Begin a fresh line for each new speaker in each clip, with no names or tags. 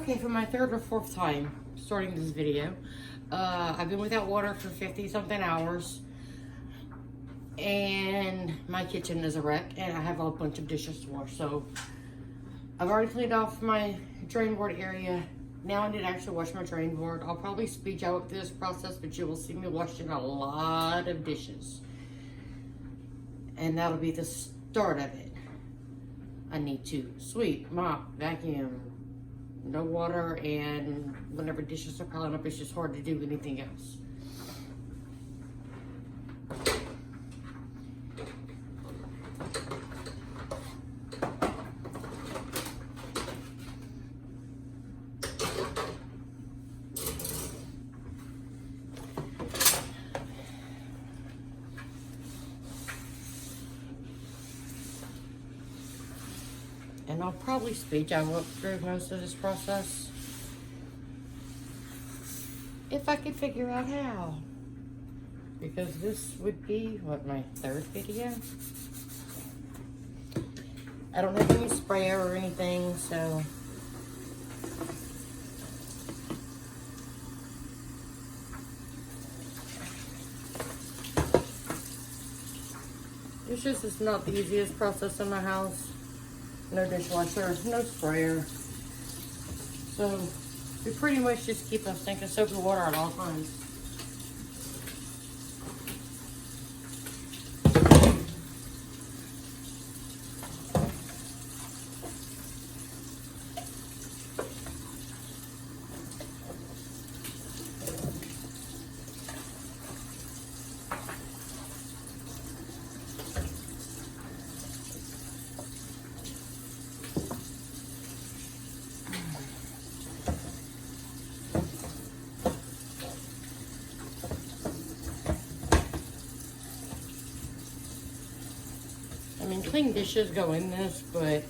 Okay, for my third or fourth time starting this video, I've been without water for 50 something hours, and my kitchen is a wreck, and I have a bunch of dishes to wash. So I've already cleaned off my drain board area. Now I need to actually wash my drain board. I'll probably speed out this process, but you will see me washing a lot of dishes, and that'll be the start of it. I need to sweep, mop, vacuum. No water, and whenever dishes are piling up, it's just hard to do anything else. And I'll probably speed up through most of this process if I could figure out how. Because this would be, what, my third video? I don't have any sprayer or anything, so this just is not the easiest process in my house. No dishwasher, no sprayer. So we pretty much just keep a sink of soap and water at all times. I mean, clean dishes go in this, but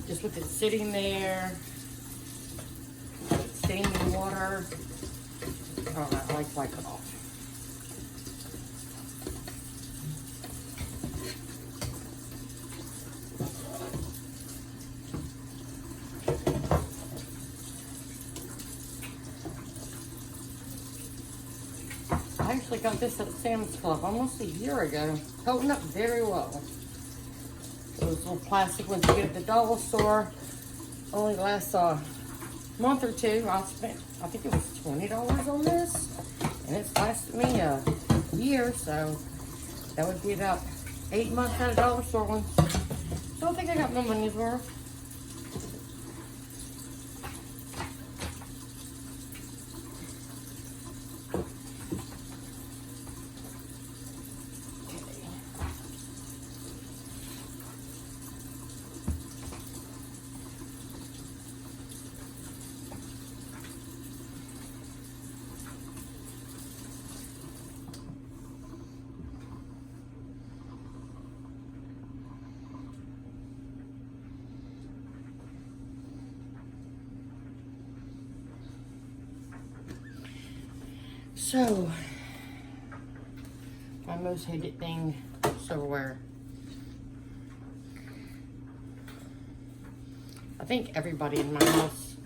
just with it sitting there, staying in water, I like to wipe it off. I actually got this at Sam's Club almost a year ago. Holding up very well. Those little plastic ones you get at the dollar store only lasts a month or two. I spent, I think it was $20 on this, and it's lasted me a year, so that would be about 8 months at a dollar store one. So I think I got my money's worth. So, my most hated thing, silverware. I think everybody in my house,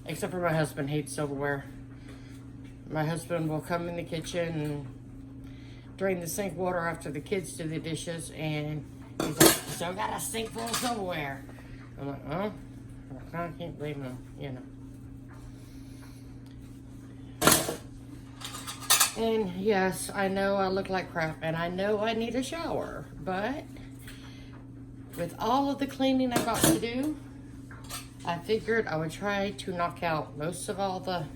except for my husband, hates silverware. My husband will come in the kitchen and drain the sink water after the kids do the dishes, and he's like, "So I got a sink full of silverware." I'm like, "Oh, I can't blame him, you know." And yes, I know I look like crap, and I know I need a shower, but with all of the cleaning I got to do, I figured I would try to knock out most of all the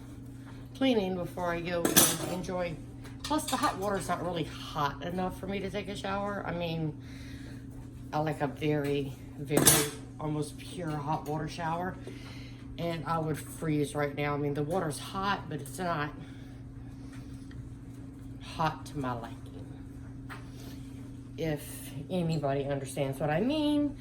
cleaning before I go and enjoy. Plus, the hot water's not really hot enough for me to take a shower. I mean, I like a very, very, almost pure hot water shower, and I would freeze right now. I mean, the water's hot, but it's not hot to my liking, if anybody understands what I mean.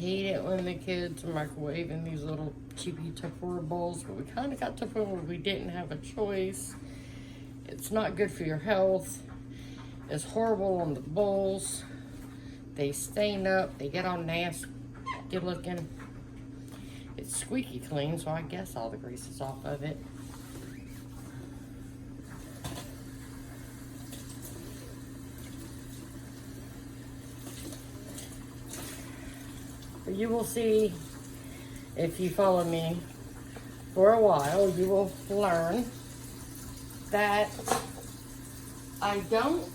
hate it when the kids microwave in these little cheapy Tupperware bowls, but we kind of got to the point where we didn't have a choice. It's not good for your health. It's horrible on the bowls. They stain up. They get all nasty looking. It's squeaky clean, so I guess all the grease is off of it. But you will see, if you follow me for a while, you will learn that I don't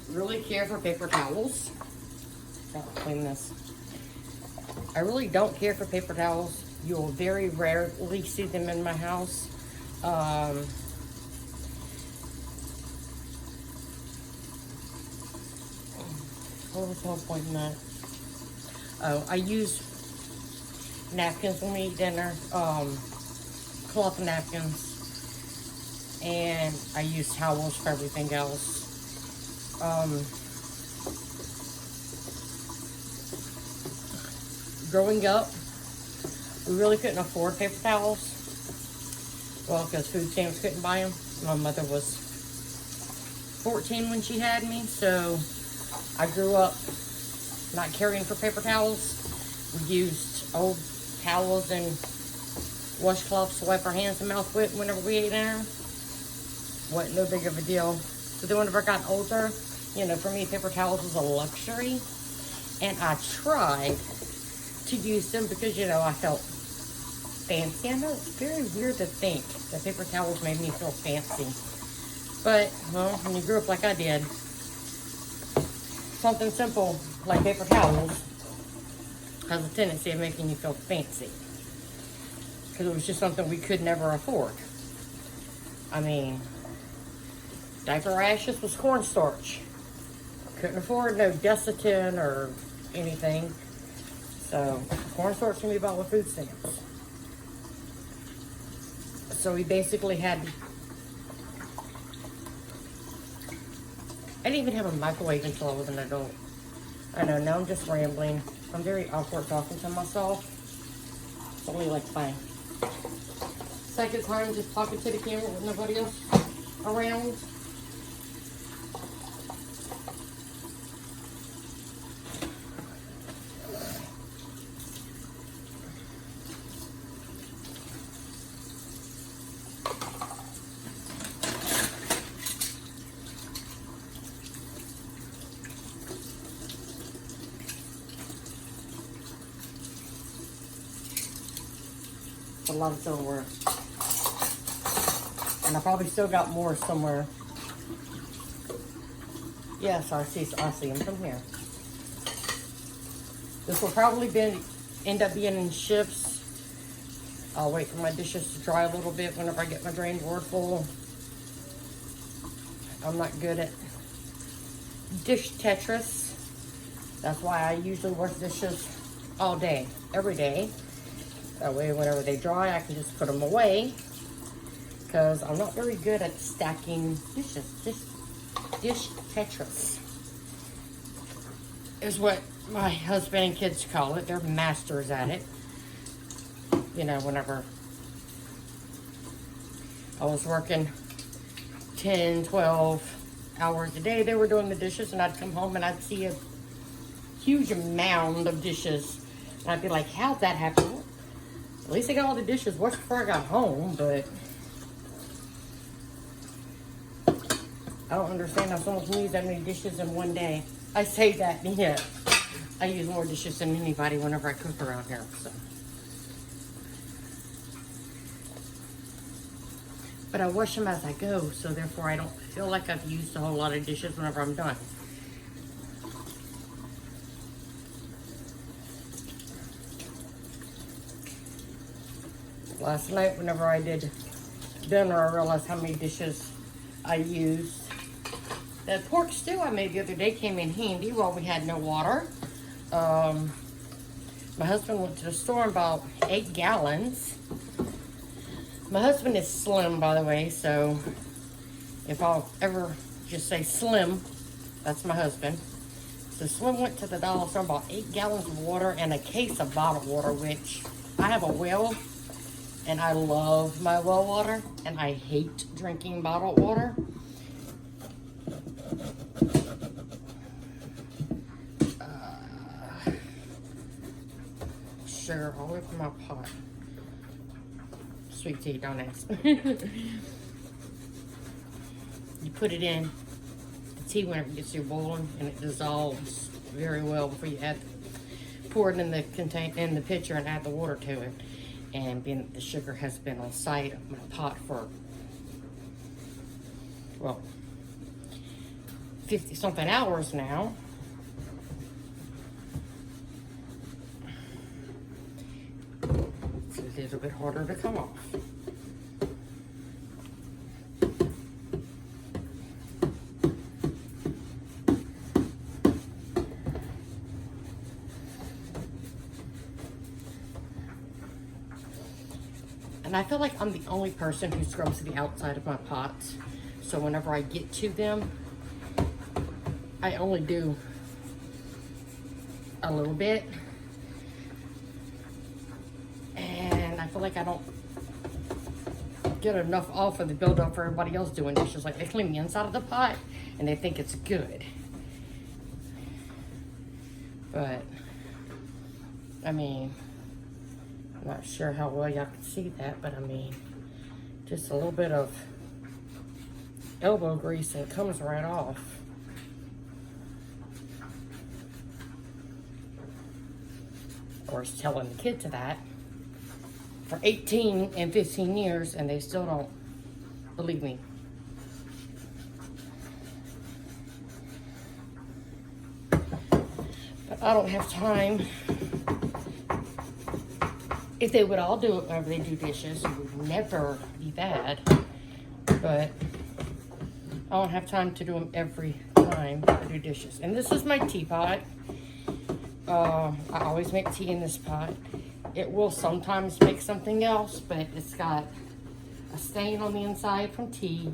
really care for paper towels. I'll clean this. I really don't care for paper towels. You'll very rarely see them in my house. What was my point in that? Oh, I use napkins when we eat dinner, cloth napkins, and I use towels for everything else. Growing up, we really couldn't afford paper towels. Well, because food stamps couldn't buy them. My mother was 14 when she had me, so I grew up not caring for paper towels. We used old towels and washcloths to wipe our hands and mouth with whenever we ate dinner. Wasn't no big of a deal. So then whenever I got older, you know, for me, paper towels was a luxury. And I tried to use them because, you know, I felt fancy. I know it's very weird to think that paper towels made me feel fancy. But, well, when you grew up like I did, something simple like paper towels has a tendency of making you feel fancy. Because it was just something we could never afford. I mean, diaper rashes was cornstarch. Couldn't afford no Desitin or anything. So, cornstarch can be bought with food stamps. So we basically had... I didn't even have a microwave until I was an adult. I know, now I'm just rambling. I'm very awkward talking to myself. It's only like my second time just talking to the camera with nobody else around. A lot of silverware. And I probably still got more somewhere. Yes, I see them from here. This will probably end up being in shifts. I'll wait for my dishes to dry a little bit whenever I get my drain board full. I'm not good at dish Tetris. That's why I usually wash dishes all day, every day. That way, whenever they dry, I can just put them away. Because I'm not very good at stacking dishes. Dish Tetris is what my husband and kids call it. They're masters at it. You know, whenever I was working 10, 12 hours a day, they were doing the dishes, and I'd come home and I'd see a huge mound of dishes. And I'd be like, how'd that happen? At least I got all the dishes washed before I got home, but I don't understand how someone can use that many dishes in one day. I say that, yeah. I use more dishes than anybody whenever I cook around here, so. But I wash them as I go, so therefore I don't feel like I've used a whole lot of dishes whenever I'm done. Last night, whenever I did dinner, I realized how many dishes I used. The pork stew I made the other day came in handy while we had no water. My husband went to the store and bought 8 gallons. My husband is slim, by the way, so if I'll ever just say slim, that's my husband. So Slim went to the dollar store and bought 8 gallons of water and a case of bottled water, which I have a well, and I love my well water, and I hate drinking bottled water. Sugar all over my pot. Sweet tea, don't ask. You put it in the tea whenever it gets to boiling, and it dissolves very well before you pour it in the pitcher and add the water to it. And then the sugar has been on site of my pot for, well, 50 something hours now. It's a little bit harder to come off. And I feel like I'm the only person who scrubs the outside of my pots. So whenever I get to them, I only do a little bit. And I feel like I don't get enough off of the buildup for everybody else doing dishes. Like, they clean the inside of the pot and they think it's good. But, I mean, I'm not sure how well y'all can see that, but I mean, just a little bit of elbow grease and it comes right off. Of course, telling the kids that for 18 and 15 years, and they still don't believe me. But I don't have time. If they would all do it whenever they do dishes, it would never be bad. But I don't have time to do them every time I do dishes. And this is my teapot. I always make tea in this pot. It will sometimes make something else, but it's got a stain on the inside from tea.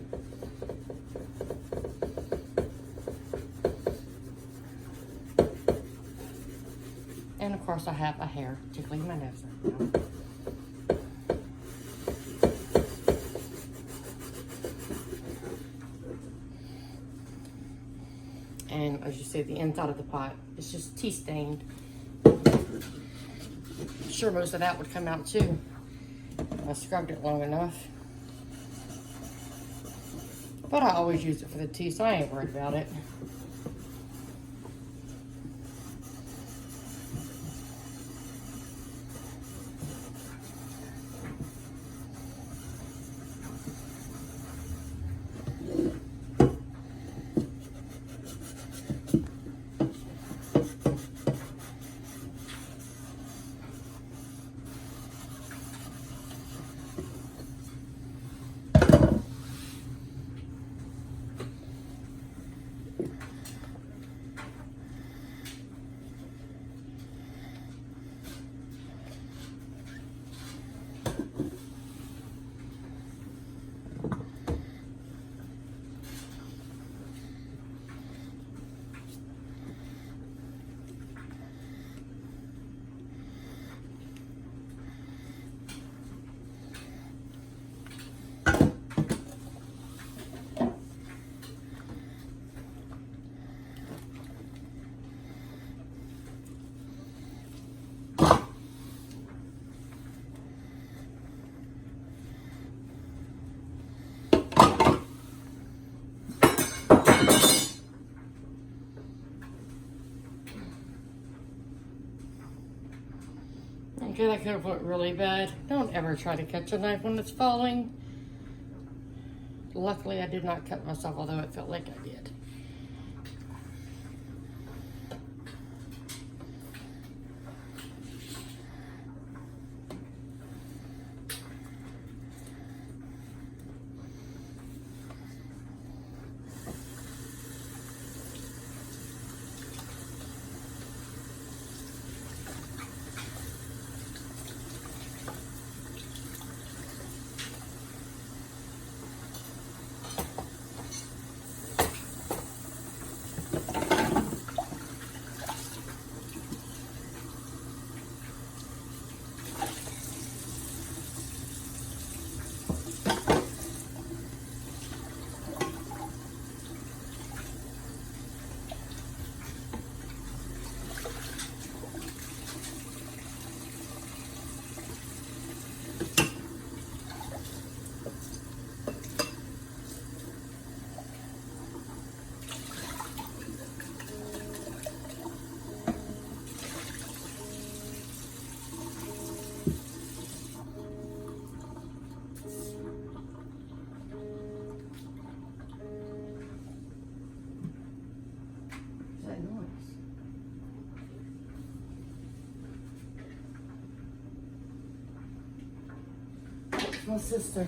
And of course I have a hair tickling my nose right now. And as you see, the inside of the pot is just tea stained. I'm sure most of that would come out too. I scrubbed it long enough. But I always use it for the tea, so I ain't worried about it. Okay, that could have went really bad. Don't ever try to catch a knife when it's falling. Luckily, I did not cut myself, although it felt like I did. My sister.